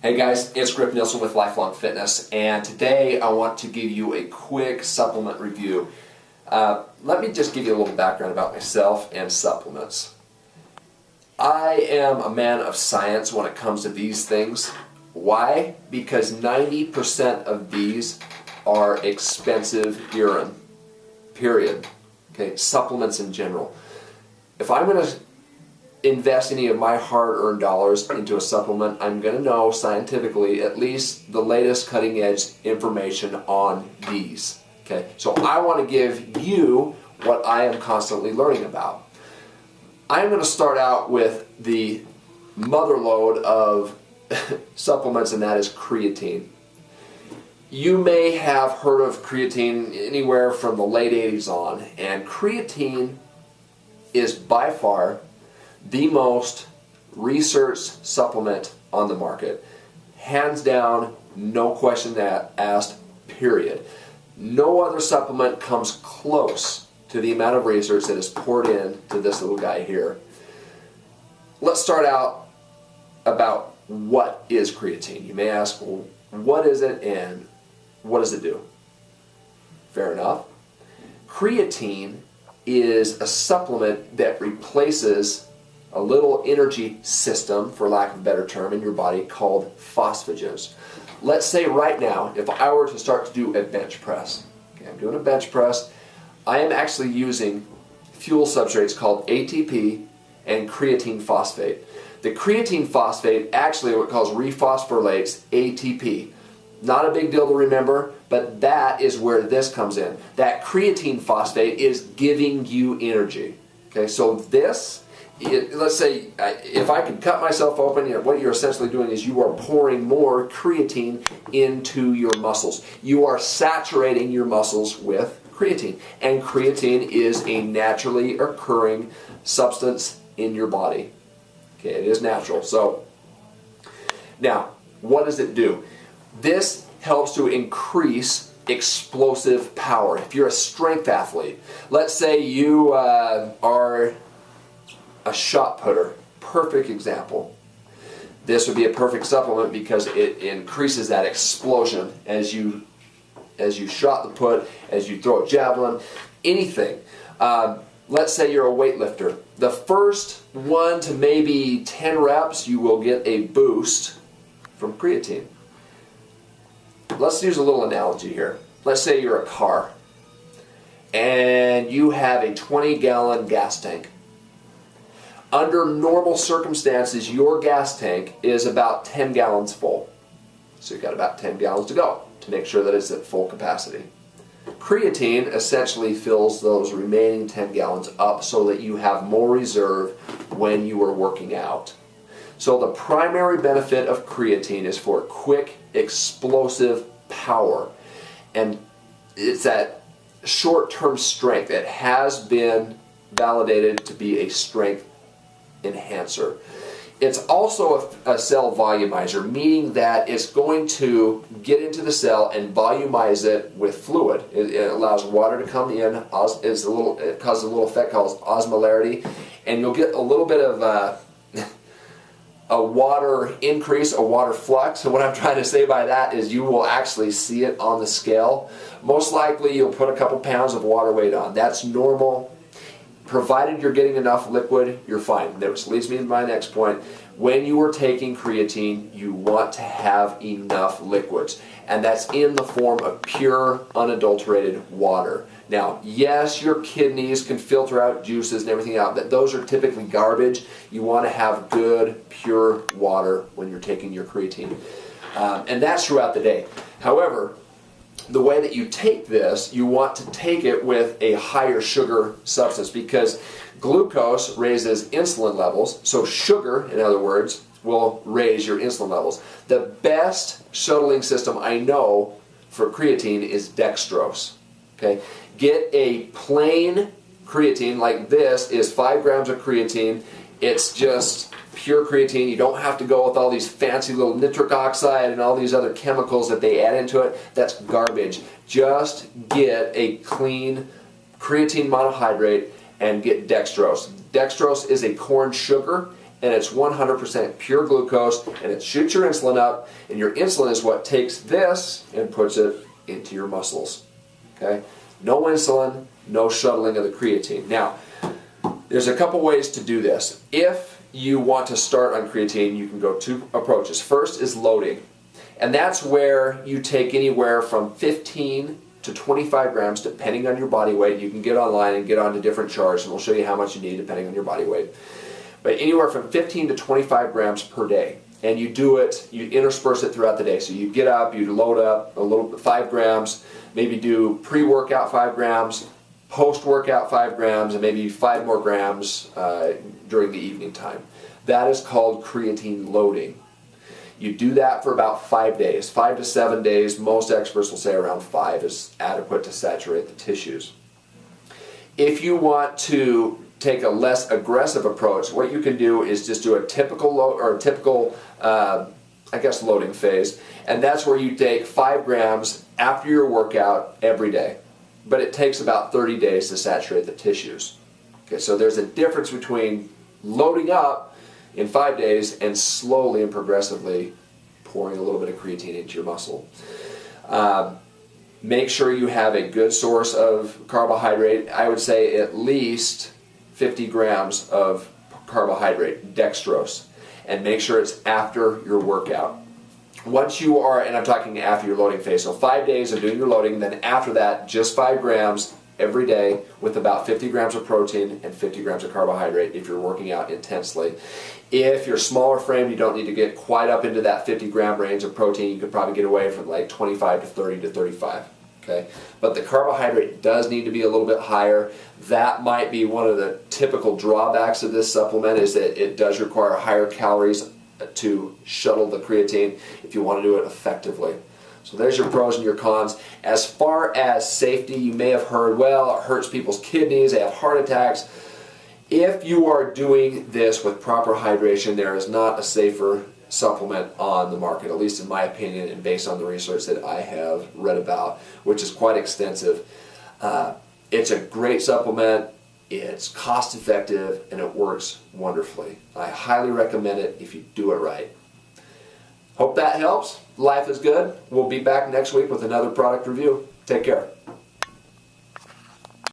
Hey guys, it's Griff Nielsen with Lifelong Fitness, and today I want to give you a quick supplement review. Let me just give you a little background about myself and supplements. I am a man of science when it comes to these things. Why? Because 90% of these are expensive urine, period. Okay, supplements in general. If I'm going to invest any of my hard-earned dollars into a supplement, I'm going to know scientifically at least the latest cutting-edge information on these. Okay, so I want to give you what I am constantly learning about. I'm going to start out with the mother lode of supplements, and that is creatine. You may have heard of creatine anywhere from the late 80s on, and creatine is by far the most researched supplement on the market. Hands down, no question asked, period. No other supplement comes close to the amount of research that is poured into this little guy here. Let's start out about what is creatine. You may ask, well, what is it and what does it do? Fair enough. Creatine is a supplement that replaces a little energy system, for lack of a better term, in your body called phosphagens. Let's say right now, if I were to start to do a bench press, okay, I'm doing a bench press, I am actually using fuel substrates called ATP and creatine phosphate. The creatine phosphate actually what it calls rephosphorylates ATP. Not a big deal to remember, but that is where this comes in. That creatine phosphate is giving you energy. Okay, so this, let's say if I could cut myself open, what you're essentially doing is you are pouring more creatine into your muscles. You are saturating your muscles with creatine, and creatine is a naturally occurring substance in your body. Okay, it is natural. So now, what does it do? This helps to increase explosive power. If you're a strength athlete, let's say you are a shot putter, perfect example. This would be a perfect supplement because it increases that explosion as you shot the put, as you throw a javelin, anything. Let's say you're a weightlifter. The first 1 to maybe 10 reps, you will get a boost from creatine. Let's use a little analogy here. Let's say you're a car and you have a 20-gallon gas tank. Under normal circumstances, your gas tank is about 10 gallons full. So you've got about 10 gallons to go to make sure that it's at full capacity. Creatine essentially fills those remaining 10 gallons up so that you have more reserve when you are working out. So the primary benefit of creatine is for quick, explosive power. And it's that short-term strength. It has been validated to be a strength enhancer. It's also a cell volumizer, meaning that it's going to get into the cell and volumize it with fluid. It allows water to come in. It causes a little effect called osmolarity, and you'll get a little bit of a water increase, a water flux. And what I'm trying to say by that is you will actually see it on the scale. Most likely you'll put a couple pounds of water weight on. That's normal. Provided you're getting enough liquid, you're fine. Which leads me to my next point. When you are taking creatine, you want to have enough liquids. And that's in the form of pure, unadulterated water. Now, yes, your kidneys can filter out juices and everything out. Those are typically garbage. You want to have good, pure water when you're taking your creatine. And that's throughout the day. However, the way that you take this, you want to take it with a higher sugar substance because glucose raises insulin levels. So sugar, in other words, will raise your insulin levels. The best shuttling system I know for creatine is dextrose. Okay? Get a plain creatine like this is 5 grams of creatine. It's just pure creatine. You don't have to go with all these fancy little nitric oxide and all these other chemicals that they add into it. That's garbage. Just get a clean creatine monohydrate and get dextrose. Dextrose is a corn sugar and it's 100% pure glucose, and it shoots your insulin up, and your insulin is what takes this and puts it into your muscles. Okay? No insulin, no shuttling of the creatine. Now, there's a couple ways to do this. If you want to start on creatine, you can go two approaches. First is loading, and that's where you take anywhere from 15 to 25 grams depending on your body weight. You can get online and get onto different charts, and we'll show you how much you need depending on your body weight. But anywhere from 15 to 25 grams per day. And you do it, you intersperse it throughout the day. So you get up, you load up a little 5 grams, maybe do pre-workout 5 grams, post-workout 5 grams, and maybe 5 more grams during the evening time. That is called creatine loading. You do that for about 5 days, 5 to 7 days. Most experts will say around 5 is adequate to saturate the tissues. If you want to take a less aggressive approach, what you can do is just do a typical loading phase, and that's where you take 5 grams after your workout every day. But it takes about 30 days to saturate the tissues. Okay, so there's a difference between loading up in 5 days and slowly and progressively pouring a little bit of creatine into your muscle. Make sure you have a good source of carbohydrate. I would say at least 50 grams of carbohydrate, dextrose, and make sure it's after your workout. Once you are, and I'm talking after your loading phase, so 5 days of doing your loading, then after that, just 5 grams every day with about 50 grams of protein and 50 grams of carbohydrate if you're working out intensely. If you're smaller frame, you don't need to get quite up into that 50 gram range of protein. You could probably get away from like 25 to 30 to 35. Okay? But the carbohydrate does need to be a little bit higher. That might be one of the typical drawbacks of this supplement, is that it does require higher calories to shuttle the creatine if you want to do it effectively. So there's your pros and your cons. As far as safety, you may have heard, well, it hurts people's kidneys, they have heart attacks. If you are doing this with proper hydration, there is not a safer supplement on the market, at least in my opinion and based on the research that I have read about, which is quite extensive. It's a great supplement, it's cost effective, and it works wonderfully. I highly recommend it if you do it right. Hope that helps. Life is good. We'll be back next week with another product review. Take care.